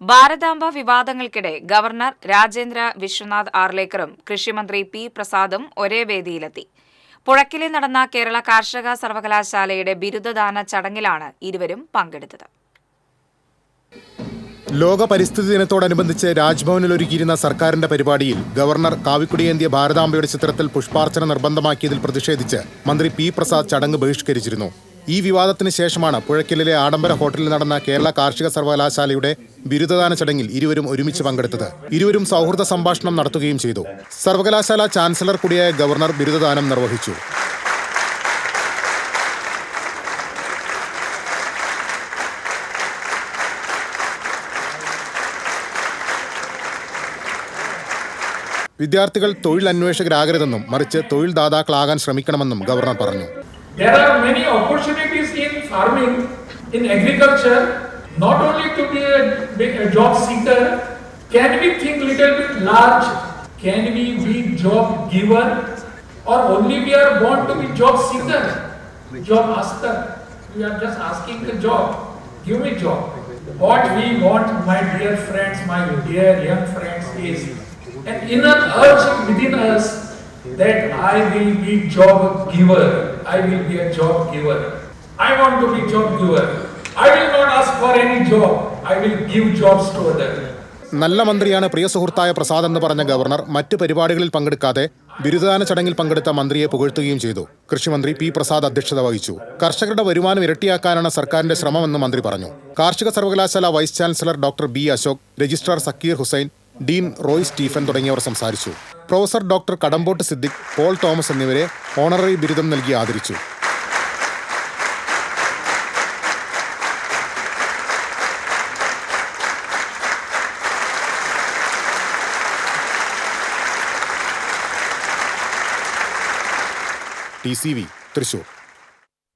ഭാരതാംബ വിവാദങ്ങൾക്കിടെ governor Rajendra Vishwanath ആർലേക്കറും കൃഷിമന്ത്രി P പ്രസാദും ഒരേ വേദിയിലെത്തി. പുഴയ്ക്കലിൽ നടന്ന കേരള കാർഷിക സർവകലാശാലയുടെ ബിരുദദാന ചടങ്ങിലാണ് ഇരുവരും പങ്കെടുത്തത്. ലോക പരിസ്ഥിതി ദിനത്തോടനുബന്ധിച്ച് രാജ്ഭവനിൽ ഒരുക്കിയിരുന്ന സർക്കാരിന്റെ പരിപാടിയിൽ ഗവർണർ കാവിക്കുടിയേന്തിയ ഭാരതാംബയുടെ ചിത്രത്തിൽ പുഷ്പാർച്ചന നിർബന്ധമാക്കിയതിൽ പ്രതിഷേധിച്ച് മന്ത്രി പി പ്രസാദ് ചടങ്ങ് ബഹിഷ്കരിച്ചിരുന്നു. ഈ വിവാദത്തിന് ശേഷമാണ് പുഴയ്ക്കലിലെ ആഡംബര ഹോട്ടലിൽ നടന്ന കേരള കാർഷിക സർവകലാശാലയുടെ ബിരുദദാന ചടങ്ങിൽ ഇരുവരും ഒരുമിച്ച് പങ്കെടുത്തത്. ഇരുവരും സൗഹൃദ സംഭാഷണം നടത്തുകയും ചെയ്തു. സർവകലാശാല ചാൻസലർ കൂടിയായ ഗവർണർ ബിരുദദാനം നിർവഹിച്ചു. വിദ്യാർത്ഥികൾ തൊഴിൽ അന്വേഷകരാകരുതെന്നും മറിച്ച് തൊഴിൽ ദാതാക്കളാകാൻ ശ്രമിക്കണമെന്നും ഗവർണർ പറഞ്ഞു. There are many opportunities in farming, in agriculture, not only to be a job seeker. Can we think little bit large? Can we be job giver? Or only we are born to be job seeker, job asker? We are just asking the job. Give me job. What we want, my dear friends, my dear young friends, is an inner urge within us that I will be job giver. I will be a job giver. I want to be job giver. I will not ask for any job. I will give jobs to others. നല്ല മന്ത്രിയാണ് പ്രിയ സുഹൃത്തായ പ്രസാദ് എന്ന് പറഞ്ഞ governor മറ്റ് പരിപാടികളിൽ പങ്കെടുക്കാതെ ബിരുദദാന ചടങ്ങിൽ പങ്കെടുത്ത മന്ത്രിയെ പുകഴ്ത്തുകയും ചെയ്തു. കൃഷിമന്ത്രി പി പ്രസാദ് അധ്യക്ഷത വഹിച്ചു. കർഷകരുടെ വരുമാനം ഇരട്ടിയാക്കാനാണ് സർക്കാരിന്റെ ശ്രമമെന്ന് മന്ത്രി പറഞ്ഞു. കാർഷിക സർവകലാശാല vice chancellor doctor B Ashok, registrar Zakir Hussain, dean Roy Stephen തുടങ്ങിയവർ സംസാരിച്ചു. പ്രൊഫസർ ഡോക്ടർ കടമ്പോട്ട് സിദ്ദിഖ്, പോൾ തോമസ് എന്നിവരെ ഓണററി ബിരുദം നൽകി ആദരിച്ചു. TCV തൃശൂർ.